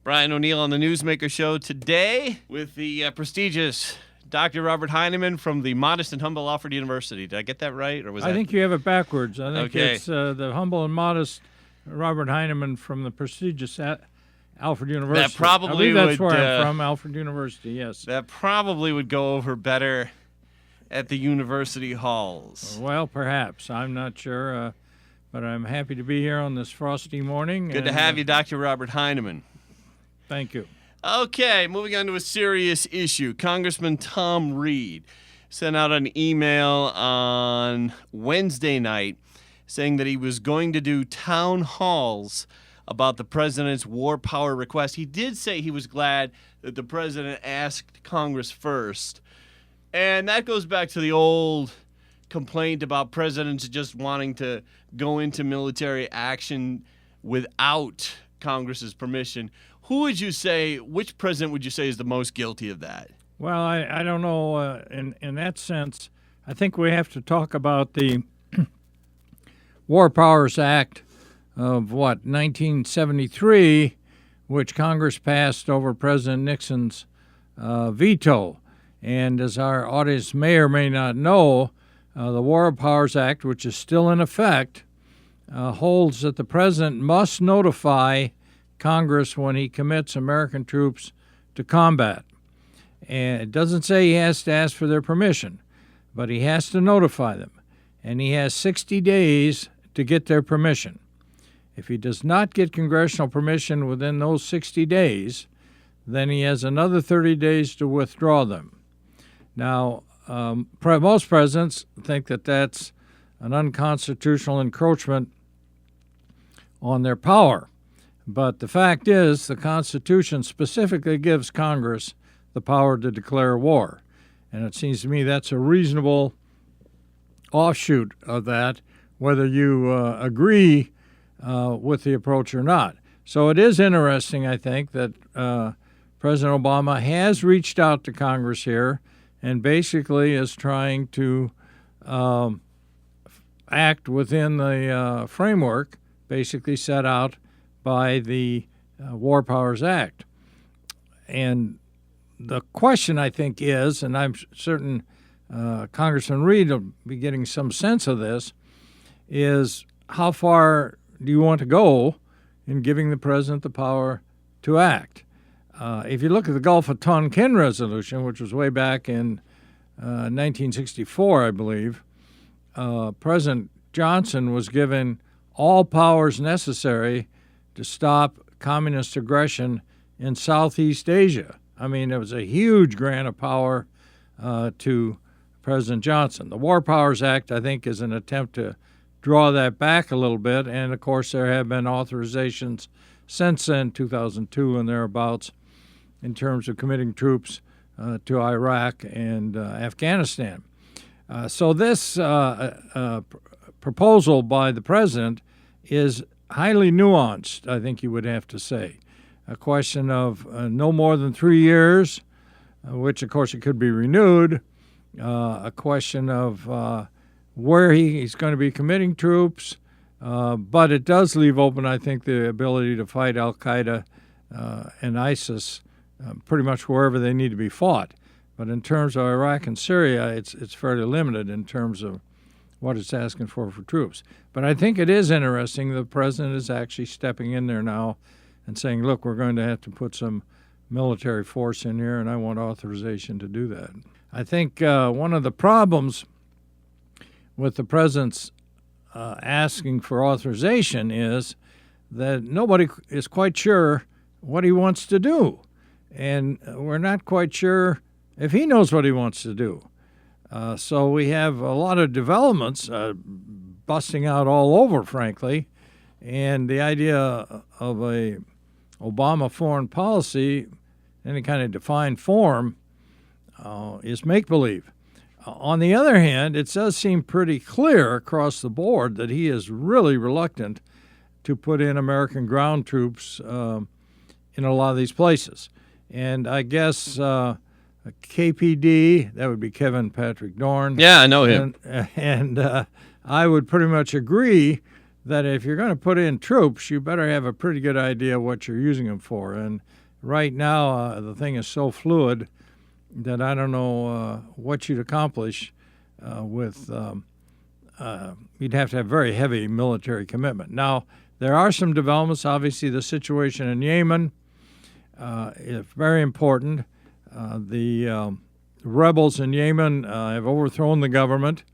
Brian O'Neill on the Newsmaker Show today with the prestigious Dr. Robert Heineman from the modest and humble Alfred University. Did I get that right? Or was I think you have it backwards. I think Okay. it's the humble and modest Robert Heineman from the prestigious Alfred University. That probably I believe that's would, where I'm from, Alfred University, yes. That probably would go over better at the university halls. Well, perhaps. I'm not sure, but I'm happy to be here on this frosty morning. Good to have you, Dr. Robert Heineman. Thank you. Okay, moving on to a serious issue. Congressman Tom Reed sent out an email on Wednesday night saying that he was going to do town halls about the president's war power request. He did say he was glad that the president asked Congress first. And that goes back to the old complaint about presidents just wanting to go into military action without Congress's permission. Which president would you say is the most guilty of that? Well, I don't know. In that sense, I think we have to talk about the War Powers Act of, 1973, which Congress passed over President Nixon's veto. And as our audience may or may not know, the War Powers Act, which is still in effect, holds that the president must notify Congress when he commits American troops to combat. And it doesn't say he has to ask for their permission, but he has to notify them. And he has 60 days to get their permission. If he does not get congressional permission within those 60 days, then he has another 30 days to withdraw them. Now, most presidents think that that's an unconstitutional encroachment on their power. But the fact is, the Constitution specifically gives Congress the power to declare war. And it seems to me that's a reasonable offshoot of that, whether you agree with the approach or not. So it is interesting, I think, that President Obama has reached out to Congress here and basically is trying to act within the framework basically set out by the War Powers Act. And the question, I think, is, and I'm certain Congressman Reed will be getting some sense of this, is how far do you want to go in giving the president the power to act? If you look at the Gulf of Tonkin resolution, which was way back in 1964, I believe, President Johnson was given all powers necessary to stop communist aggression in Southeast Asia. I mean, it was a huge grant of power to President Johnson. The War Powers Act, I think, is an attempt to draw that back a little bit, and of course there have been authorizations since then, 2002 and thereabouts, in terms of committing troops to Iraq and Afghanistan. So this proposal by the president is highly nuanced, I think you would have to say. A question of no more than 3 years, which of course it could be renewed, a question of where he's going to be committing troops, but it does leave open, I think, the ability to fight Al-Qaeda and ISIS pretty much wherever they need to be fought. But in terms of Iraq and Syria, it's fairly limited in terms of what it's asking for troops. But I think it is interesting the president is actually stepping in there now and saying, look, we're going to have to put some military force in here, and I want authorization to do that. I think one of the problems with the president's asking for authorization is that nobody is quite sure what he wants to do. And we're not quite sure if he knows what he wants to do. So we have a lot of developments busting out all over, frankly, and the idea of a Obama foreign policy, any kind of defined form, is make-believe. On the other hand, it does seem pretty clear across the board that he is really reluctant to put in American ground troops in a lot of these places. And I guess KPD, that would be Kevin Patrick Dorn. Yeah, I know him. And I would pretty much agree that if you're going to put in troops, you better have a pretty good idea what you're using them for. And right now, the thing is so fluid that I don't know what you'd accomplish with. You'd have to have very heavy military commitment. Now, there are some developments. Obviously, the situation in Yemen is very important. The rebels in Yemen have overthrown the government,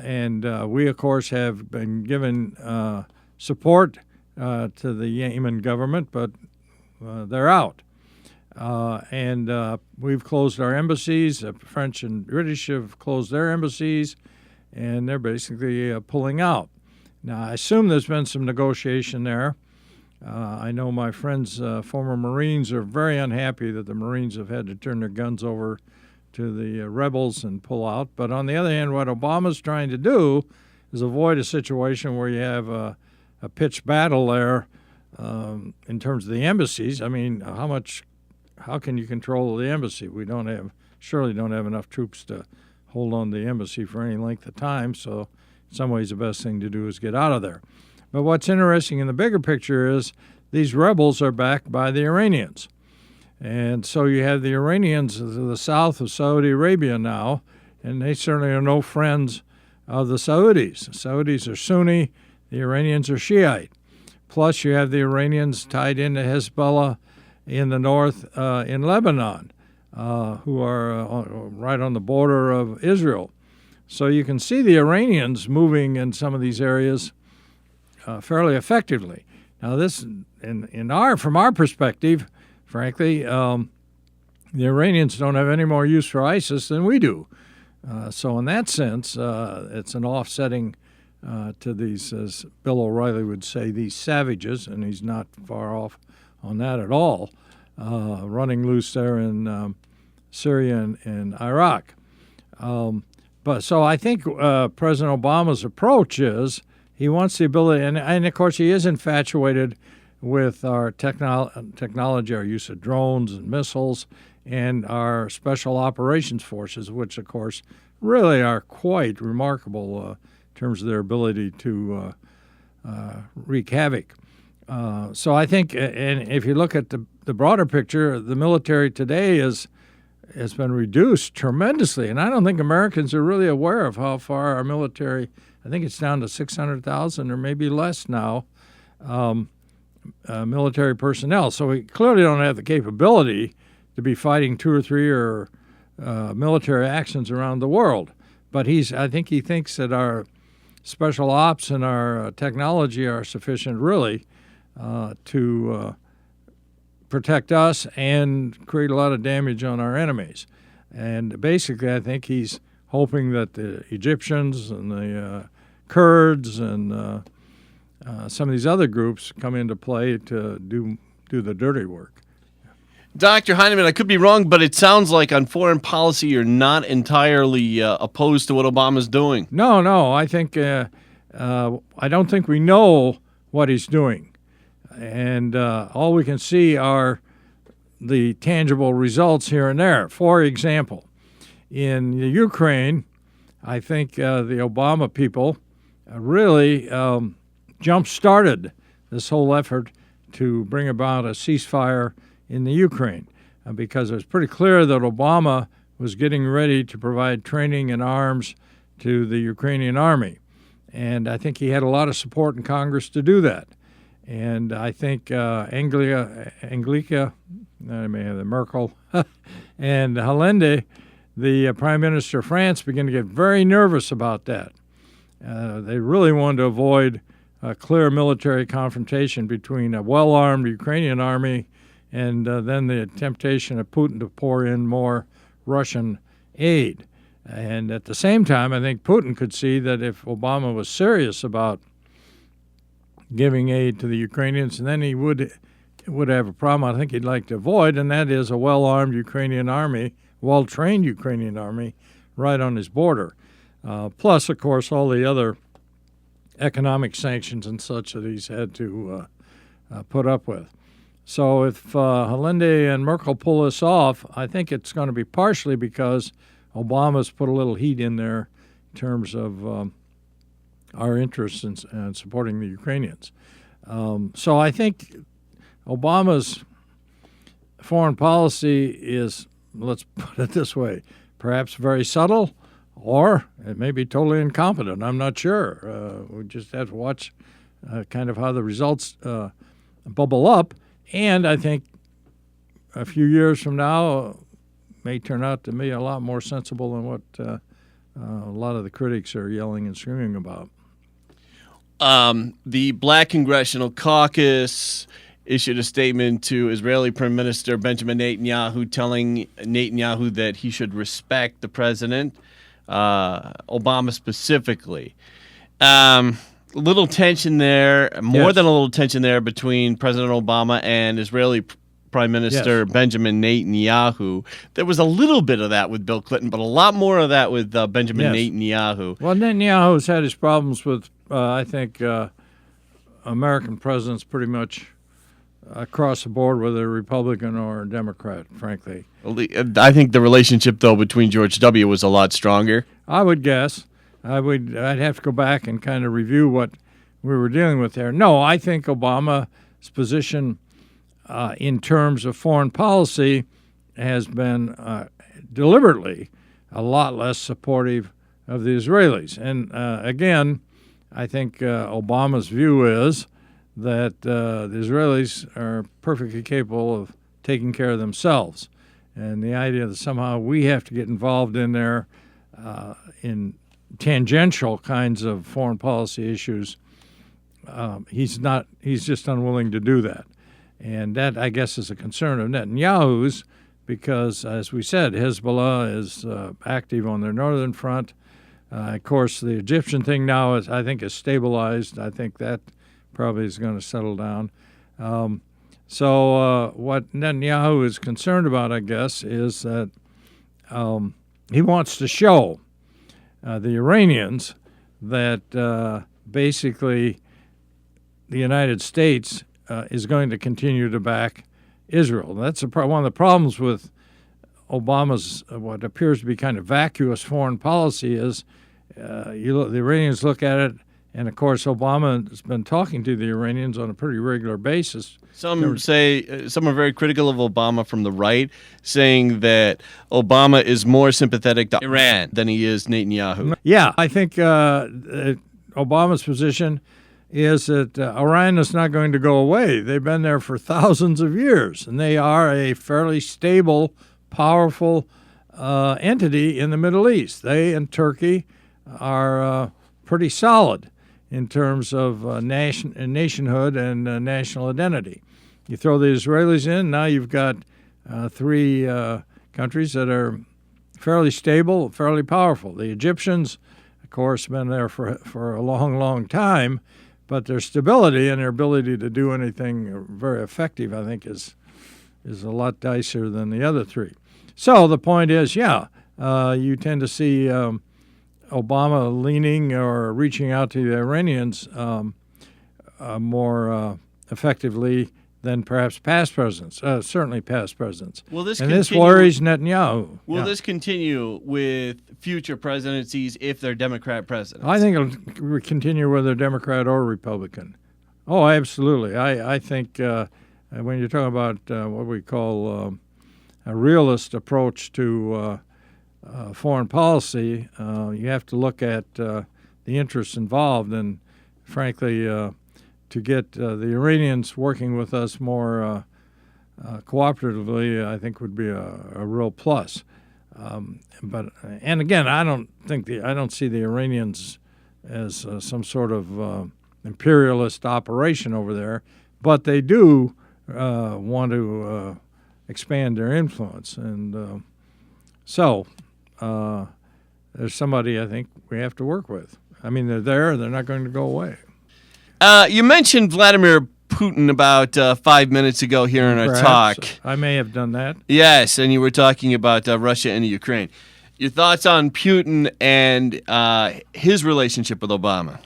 and we, of course, have been given support to the Yemen government, but they're out. And we've closed our embassies. The French and British have closed their embassies, and they're basically pulling out. Now, I assume there's been some negotiation there. I know my friends, former Marines, are very unhappy that the Marines have had to turn their guns over to the rebels and pull out. But on the other hand, what Obama's trying to do is avoid a situation where you have a pitched battle there in terms of the embassies. I mean, how can you control the embassy? We surely don't have enough troops to hold on to the embassy for any length of time, so in some ways the best thing to do is get out of there. But what's interesting in the bigger picture is these rebels are backed by the Iranians. And so you have the Iranians to the south of Saudi Arabia now, and they certainly are no friends of the Saudis. The Saudis are Sunni, the Iranians are Shiite. Plus you have the Iranians tied into Hezbollah in the north in Lebanon, who are right on the border of Israel. So you can see the Iranians moving in some of these areas fairly effectively. Now, this, from our perspective, frankly, the Iranians don't have any more use for ISIS than we do. So in that sense, it's an offsetting to these, as Bill O'Reilly would say, these savages, and he's not far off on that at all, running loose there in Syria and Iraq. But so I think President Obama's approach is he wants the ability, and of course he is infatuated with our technology, our use of drones and missiles, and our special operations forces, which of course really are quite remarkable in terms of their ability to wreak havoc. So I think, and if you look at the broader picture, the military today has been reduced tremendously, and I don't think Americans are really aware of how far our military, I think it's down to 600,000 or maybe less now, military personnel. So we clearly don't have the capability to be fighting 2 or 3 or military actions around the world. But I think he thinks that our special ops and our technology are sufficient, really, to protect us and create a lot of damage on our enemies. And basically, I think he's hoping that the Egyptians and the Kurds and some of these other groups come into play to do the dirty work. Dr. Heineman, I could be wrong, but it sounds like on foreign policy you're not entirely opposed to what Obama's doing. No. I think I don't think we know what he's doing. And all we can see are the tangible results here and there. For example, in the Ukraine, I think the Obama people really jump-started this whole effort to bring about a ceasefire in the Ukraine because it was pretty clear that Obama was getting ready to provide training and arms to the Ukrainian army. And I think he had a lot of support in Congress to do that. And I think Angelica, I may have the Merkel, and Hollande, the Prime Minister of France, began to get very nervous about that. They really wanted to avoid a clear military confrontation between a well-armed Ukrainian army and then the temptation of Putin to pour in more Russian aid. And at the same time, I think Putin could see that if Obama was serious about giving aid to the Ukrainians, and then he would have a problem I think he'd like to avoid, and that is a well-armed Ukrainian army, well-trained Ukrainian army right on his border. Plus, of course, all the other economic sanctions and such that he's had to put up with. So if Hollande and Merkel pull this off, I think it's going to be partially because Obama's put a little heat in there in terms of our interests in supporting the Ukrainians. So I think Obama's foreign policy is, let's put it this way, perhaps very subtle, or it may be totally incompetent. I'm not sure. We just have to watch kind of how the results bubble up. And I think a few years from now may turn out to be a lot more sensible than what a lot of the critics are yelling and screaming about. The Black Congressional Caucus issued a statement to Israeli Prime Minister Benjamin Netanyahu telling Netanyahu that he should respect the president, Obama specifically. Little tension there, more than a little tension there between President Obama and Israeli Prime Minister Benjamin Netanyahu. There was a little bit of that with Bill Clinton, but a lot more of that with Benjamin Netanyahu. Well, Netanyahu's had his problems with, I think, American presidents pretty much across the board, whether Republican or Democrat, frankly. I think the relationship, though, between George W. was a lot stronger. I would guess. I'd have to go back and kind of review what we were dealing with there. No, I think Obama's position in terms of foreign policy has been deliberately a lot less supportive of the Israelis. And again, I think Obama's view is that the Israelis are perfectly capable of taking care of themselves. And the idea that somehow we have to get involved in there in tangential kinds of foreign policy issues, he's just unwilling to do that. And that, I guess, is a concern of Netanyahu's because, as we said, Hezbollah is active on their northern front. Of course, the Egyptian thing now is stabilized. I think that probably is going to settle down. So what Netanyahu is concerned about, I guess, is that he wants to show the Iranians that basically the United States is going to continue to back Israel. That's one of the problems with Obama's what appears to be kind of vacuous foreign policy is the Iranians look at it, and of course Obama has been talking to the Iranians on a pretty regular basis. Some are very critical of Obama from the right, saying that Obama is more sympathetic to Iran than he is Netanyahu. Yeah, I think Obama's position is that Iran is not going to go away. They've been there for thousands of years, and they are a fairly stable, powerful entity in the Middle East. They and Turkey are pretty solid in terms of nationhood and national identity. You throw the Israelis in, now you've got three countries that are fairly stable, fairly powerful. The Egyptians, of course, been there for a long, long time, but their stability and their ability to do anything very effective, I think, is a lot dicier than the other three. So the point is, you tend to see Obama leaning or reaching out to the Iranians more effectively than perhaps past presidents, certainly past presidents. This worries Netanyahu. Will this continue with future presidencies if they're Democrat presidents? I think it'll continue whether Democrat or Republican. Oh, absolutely. I think when you're talking about what we call a realist approach to foreign policy, you have to look at the interests involved, and frankly, to get the Iranians working with us more cooperatively, I think would be a real plus. And again, I don't see the Iranians as some sort of imperialist operation over there, but they do want to expand their influence, and so there's somebody I think we have to work with. I mean, they're there; they're not going to go away. You mentioned Vladimir Putin about 5 minutes ago here in our talk. I may have done that. Yes, and you were talking about Russia and Ukraine. Your thoughts on Putin and his relationship with Obama?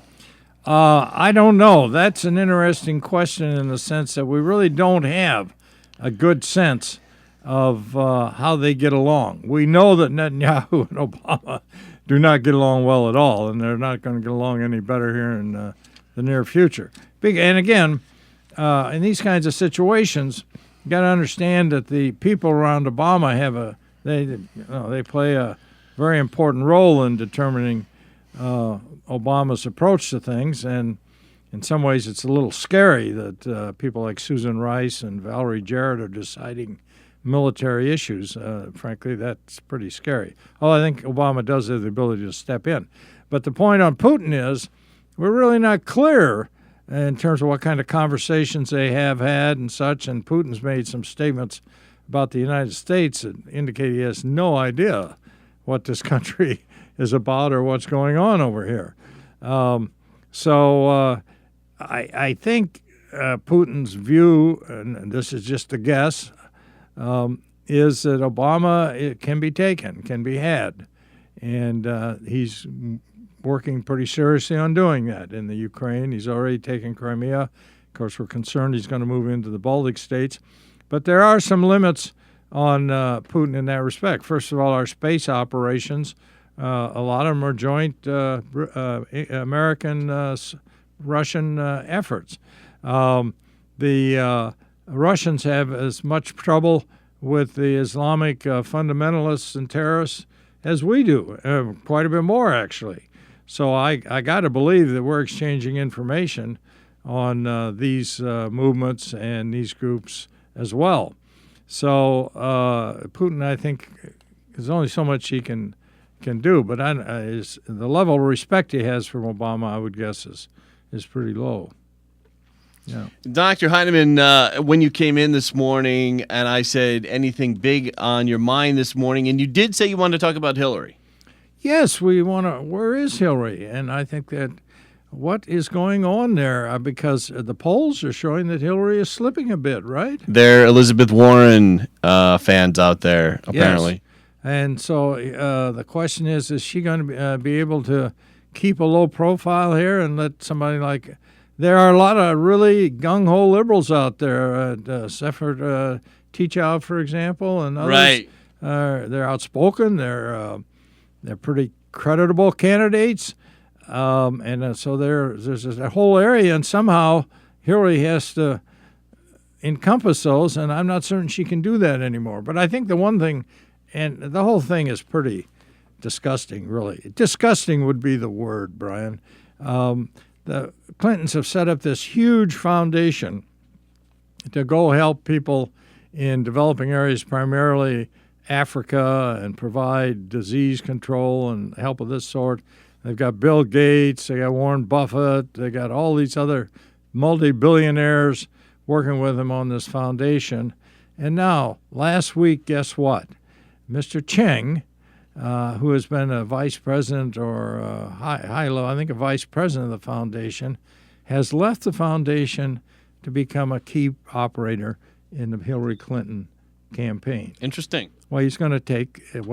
I don't know. That's an interesting question in the sense that we really don't have a good sense of how they get along. We know that Netanyahu and Obama do not get along well at all, and they're not going to get along any better here in the near future. And again, in these kinds of situations, you got to understand that the people around Obama they play a very important role in determining Obama's approach to things, and in some ways it's a little scary that people like Susan Rice and Valerie Jarrett are deciding military issues. Frankly, that's pretty scary. Although I think Obama does have the ability to step in. But the point on Putin is we're really not clear in terms of what kind of conversations they have had and such, and Putin's made some statements about the United States that indicate he has no idea what this country is about or what's going on over here. I think Putin's view, and this is just a guess, is that Obama can be taken, can be had, and he's working pretty seriously on doing that in the Ukraine. He's already taken Crimea. Of course, we're concerned he's going to move into the Baltic states. But there are some limits on Putin in that respect. First of all, our space operations, a lot of them are joint American-Russian efforts. The Russians have as much trouble with the Islamic fundamentalists and terrorists as we do, quite a bit more, actually. So I got to believe that we're exchanging information on these movements and these groups as well. So Putin, I think, there's only so much he can do, but the level of respect he has from Obama, I would guess, is pretty low. Yeah. Dr. Heineman, when you came in this morning and I said anything big on your mind this morning, and you did say you wanted to talk about Hillary. Yes, we want to. Where is Hillary? And I think that what is going on there, because the polls are showing that Hillary is slipping a bit, right? There are Elizabeth Warren fans out there, apparently. Yes. And so the question is she going to be able to keep a low profile here and let somebody like... There are a lot of really gung-ho liberals out there, Sefer Teachout, for example, and others. Right. They're outspoken. They're pretty creditable candidates. So there's a whole area, and somehow Hillary has to encompass those, and I'm not certain she can do that anymore. But I think the one thing, and the whole thing is pretty disgusting, really. Disgusting would be the word, Brian. The Clintons have set up this huge foundation to go help people in developing areas, primarily Africa, and provide disease control and help of this sort. They've got Bill Gates, they got Warren Buffett, they got all these other multi-billionaires working with them on this foundation. And now, last week, guess what? Mr. Cheng, who has been a vice president or high-level, I think a vice president of the foundation, has left the foundation to become a key operator in the Hillary Clinton campaign. Interesting. Well, what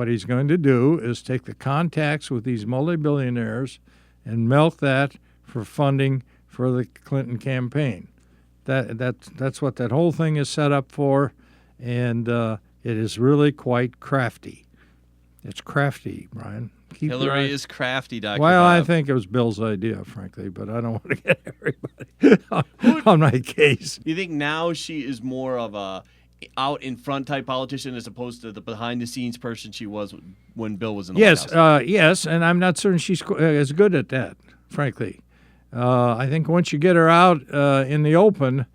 he's going to do is take the contacts with these multi-billionaires and milk that for funding for the Clinton campaign. That's what that whole thing is set up for, and it is really quite crafty. It's crafty, Brian. Hillary is crafty, Dr. Well, Bob. I think it was Bill's idea, frankly, but I don't want to get everybody on my case. You think now she is more of a out-in-front type politician as opposed to the behind-the-scenes person she was when Bill was in the White House? Yes, and I'm not certain she's as good at that, frankly. I think once you get her out in the open,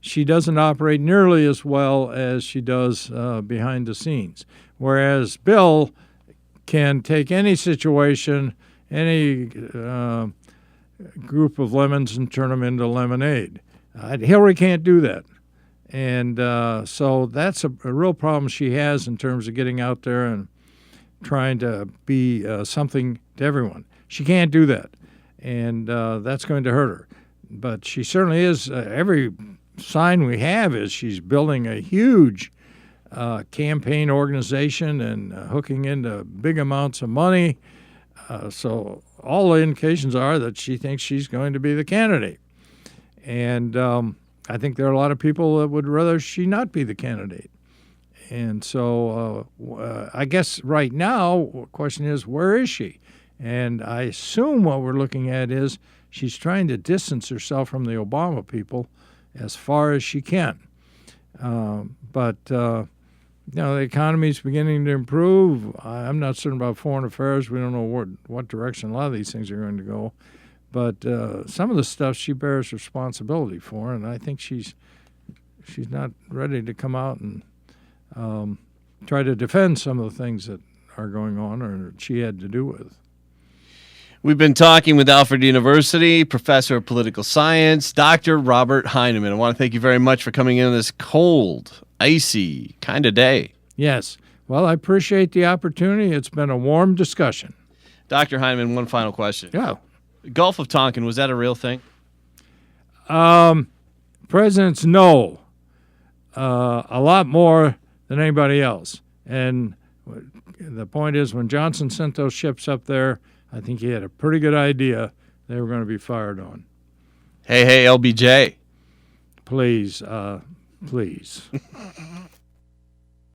she doesn't operate nearly as well as she does behind the scenes. Whereas Bill can take any situation, any group of lemons, and turn them into lemonade. Hillary can't do that. And so that's a real problem she has in terms of getting out there and trying to be something to everyone. She can't do that, and that's going to hurt her. But she certainly is. Every sign we have is she's building a huge campaign organization and hooking into big amounts of money. So all the indications are that she thinks she's going to be the candidate. And I think there are a lot of people that would rather she not be the candidate. And so I guess right now the question is, where is she? And I assume what we're looking at is she's trying to distance herself from the Obama people as far as she can. But the economy is beginning to improve. I'm not certain about foreign affairs. We don't know what direction a lot of these things are going to go. But some of the stuff she bears responsibility for, and I think she's not ready to come out and try to defend some of the things that are going on or that she had to do with. We've been talking with Alfred University, professor of political science, Dr. Robert Heineman. I want to thank you very much for coming in this cold, icy kind of day. Yes. Well, I appreciate the opportunity. It's been a warm discussion. Dr. Heineman, one final question. Yeah. Gulf of Tonkin, was that a real thing? Presidents know a lot more than anybody else. And the point is, when Johnson sent those ships up there, I think he had a pretty good idea they were going to be fired on. Hey, LBJ. Please, please.